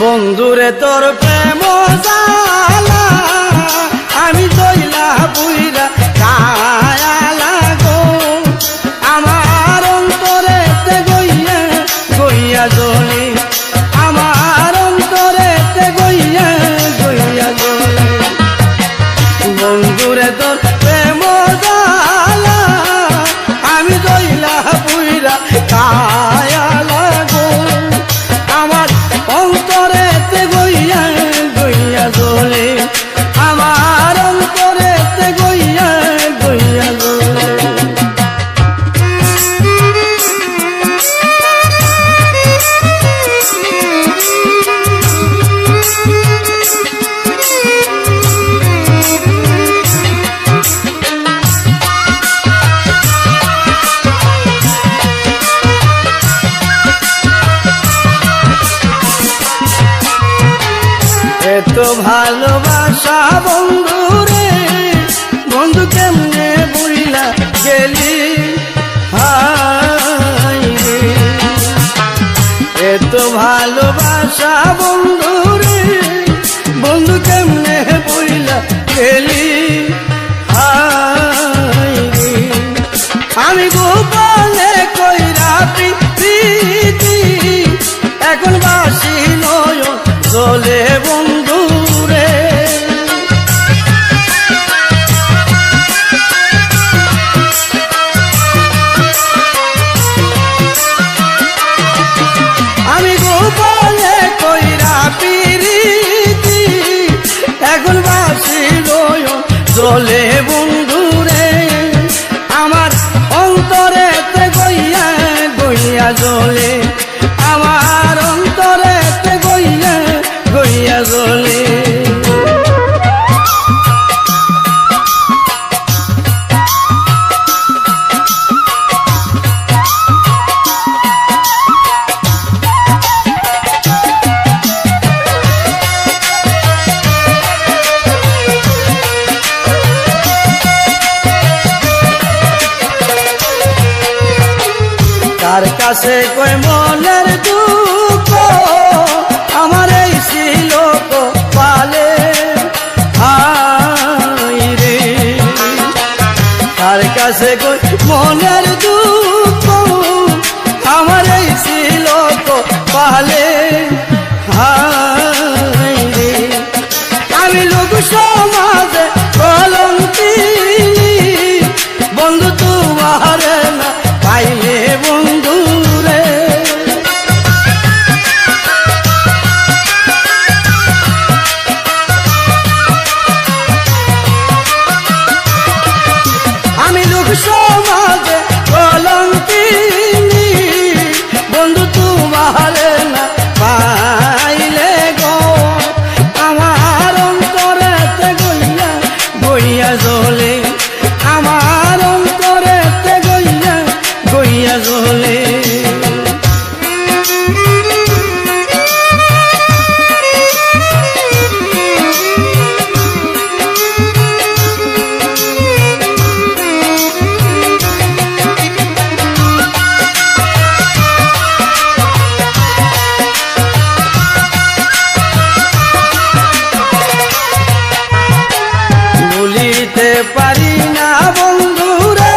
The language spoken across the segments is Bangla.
বন্ধুরে তোর প্রেম জালা আমি দইলা বুইরা কায়া লাগো আমার অন্তরেতে গইয়া গইয়া জ্বলে আমার অন্তরেতে গইয়া গইয়া জ্বলে বন্ধুরে তোর প্রেম জালা আমি দইলা বুইরা কায়া লাগো আমার অন্তরেতে গইয়া গইয়া জ্বলে আমার অন্তরেতে গইয়া গইয়া জ্বলে এত ভালোবাসা বন্ধুরে বন্ধু কেমনে বুইলা গেলি হায় রে এত ভালোবাসা বন্ধুরে বন্ধু কেমনে বুইলা গেলি হায় রে আমি গোপনে কইরা প্রীতি এখন বাসি নয় চলে বন্ধুরে আমি গোপনে কইরা প্রীতি এখন বাসি নয় চলে বন্ধুরে আমার অন্তরেতে গইয়া গইয়া জ্বলে আমার অন্তরেতে গইয়া গইয়া জ্বলে কার কাছে কই মনের দুঃখ আমার এই ছিল পালে হায় রে কার কাছে কই মনের দুঃখ আমার এই ছিল পালে হায় রে আমি লোক সমাজে কলঙ্কিনী বন্ধু তোমার না পাইলে বন্ধুরে আমি লোক সমাজে কলঙ্কিনী বন্ধু তোমার না পাইলে গো আমার অন্তরেতে গইয়া গইয়া জ্বলে আমার অন্তরেতে গইয়া গইয়া জ্বলে ভুলিতে পারি না বন্ধুরে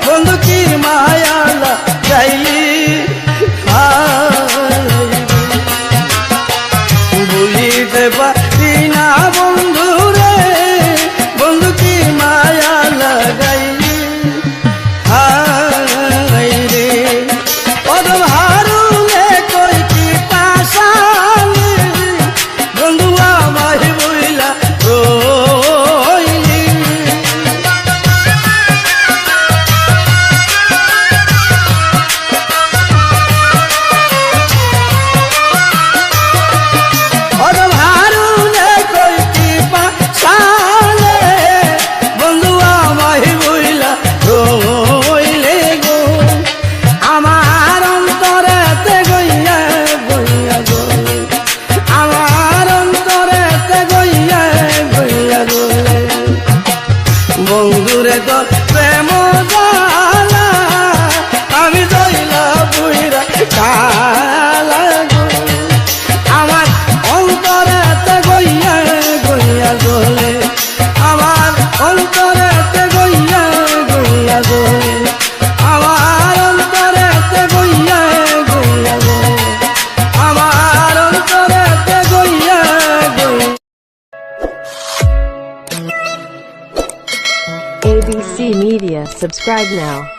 বন্ধু কি মায়া লাগাইলি ভুলিতে পারি না বন্ধুরে বন্ধু কি মায়া লাগাইলি হায় রে কদম হারুলে কই কি পাশানি বন্ধু আমায় বইলা হারু Media. Subscribe now.